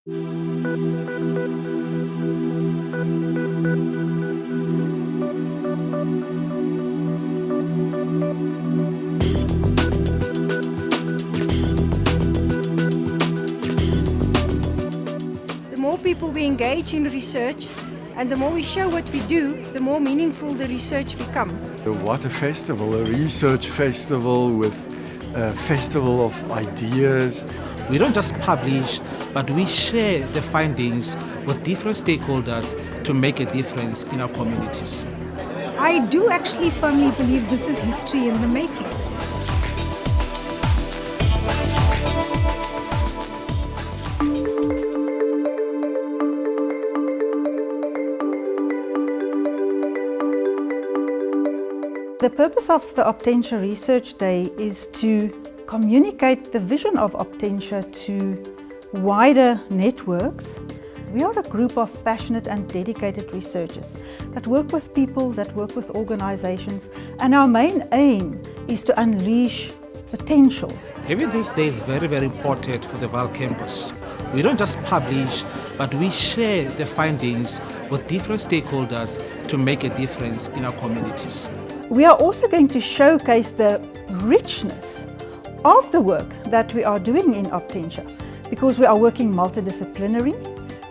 The more people we engage in research and the more we show what we do, the more meaningful the research becomes. What a festival, a research festival with a festival of ideas. We don't just publish, but we share the findings with different stakeholders to make a difference in our communities. I do actually firmly believe this is history in the making. The purpose of the Optentia Research Day is to communicate the vision of Optentia to wider networks. We are a group of passionate and dedicated researchers that work with people, that work with organizations, and our main aim is to unleash potential. Having this day is very, very important for the Vaal campus. We don't just publish, but we share the findings with different stakeholders to make a difference in our communities. We are also going to showcase the richness of the work that we are doing in Optentia because we are working multidisciplinary.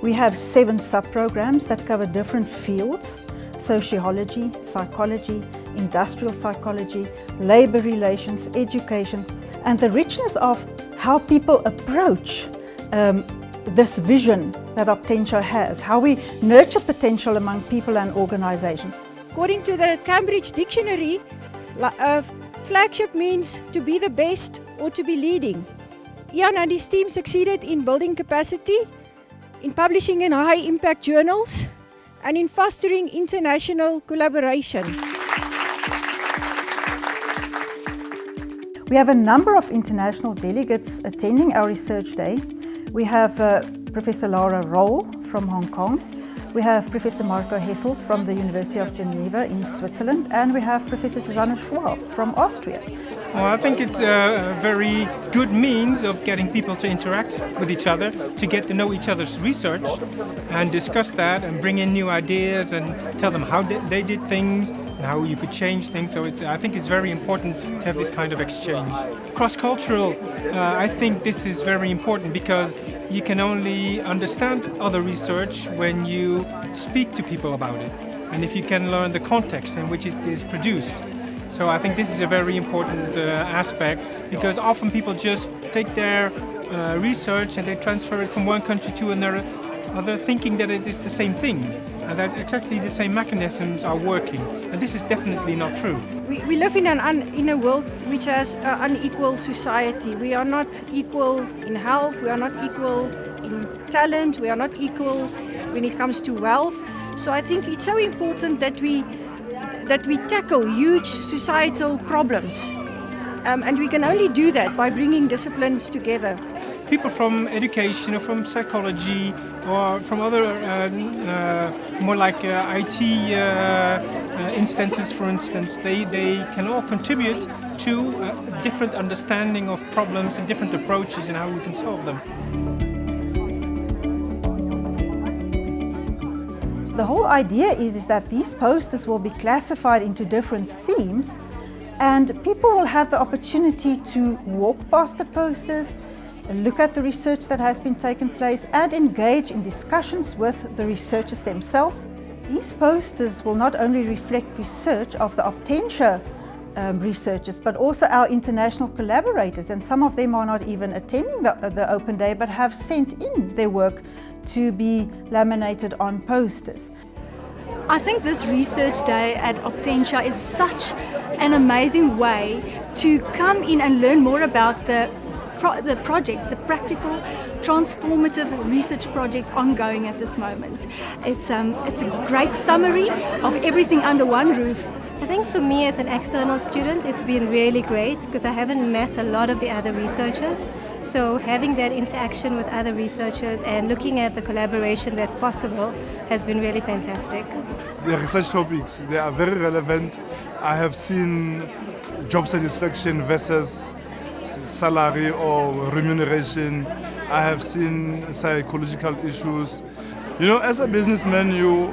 We have 7 sub-programs that cover different fields: sociology, psychology, industrial psychology, labor relations, education, and the richness of how people approach this vision that Optentia has, how we nurture potential among people and organizations. According to the Cambridge Dictionary, flagship means to be the best or to be leading. Ian and his team succeeded in building capacity, in publishing in high-impact journals, and in fostering international collaboration. We have a number of international delegates attending our research day. We have Professor Laura Roll from Hong Kong. We have Professor Marco Hessels from the University of Geneva in Switzerland, and we have Professor Susanne Schwab from Austria. Well, I think it's a very good means of getting people to interact with each other, to get to know each other's research and discuss that and bring in new ideas and tell them how they did things and how you could change things. So I think it's very important to have this kind of exchange. Cross-cultural, I think this is very important because you can only understand other research when you speak to people about it and if you can learn the context in which it is produced. So I think this is a very important aspect because often people just take their research and they transfer it from one country to another, thinking that it is the same thing and that exactly the same mechanisms are working. And this is definitely not true. We live in a world which has an unequal society. We are not equal in health, we are not equal in talent, we are not equal when it comes to wealth. So I think it's so important that we tackle huge societal problems. And we can only do that by bringing disciplines together. People from education or from psychology or from other more like IT instances, for instance, they can all contribute to a different understanding of problems and different approaches and how we can solve them. The whole idea is that these posters will be classified into different themes, and people will have the opportunity to walk past the posters, look at the research that has been taken place, and engage in discussions with the researchers themselves. These posters will not only reflect research of the Optentia researchers, but also our international collaborators, and some of them are not even attending the open day, but have sent in their work to be laminated on posters. I think this research day at Optentia is such an amazing way to come in and learn more about the projects, the practical, transformative research projects ongoing at this moment. It's a great summary of everything under one roof. I think for me as an external student, it's been really great because I haven't met a lot of the other researchers. So having that interaction with other researchers and looking at the collaboration that's possible has been really fantastic. The research topics, they are very relevant. I have seen job satisfaction versus salary or remuneration. I have seen psychological issues. You know, as a businessman, you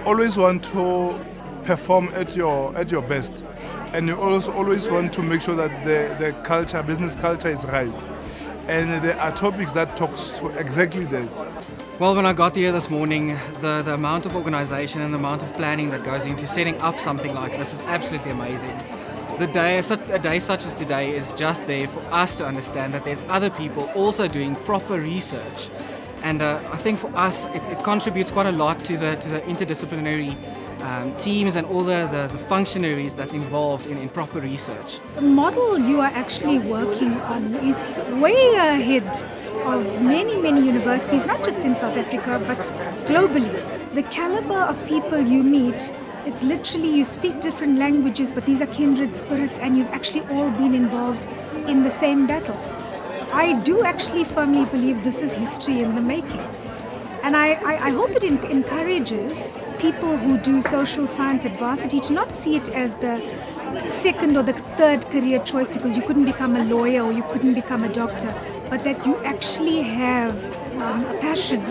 always want to perform at your best, and you also always want to make sure that the culture, business culture, is right. And there are topics that talks to exactly that. Well, when I got here this morning, the amount of organization and the amount of planning that goes into setting up something like this is absolutely amazing. A day such as today is just there for us to understand that there's other people also doing proper research. And I think for us, it contributes quite a lot to the interdisciplinary teams and all the functionaries that's involved in proper research. The model you are actually working on is way ahead of many universities, not just in South Africa, but globally. The caliber of people you meet, it's literally you speak different languages, but these are kindred spirits and you've actually all been involved in the same battle. I do actually firmly believe this is history in the making. And I hope that it encourages people who do social science at varsity to not see it as the second or the third career choice because you couldn't become a lawyer or you couldn't become a doctor, but that you actually have a passion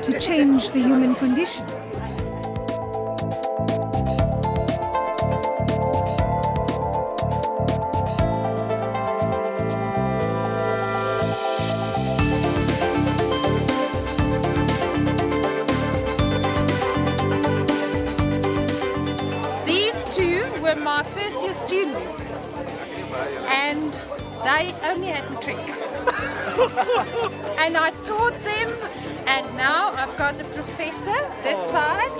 to change the human condition. My first year students, and they only had a trick. And I taught them, and now I've got a professor this side,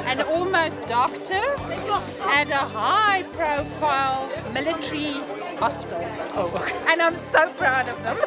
an almost doctor, and a high profile military hospital. And I'm so proud of them.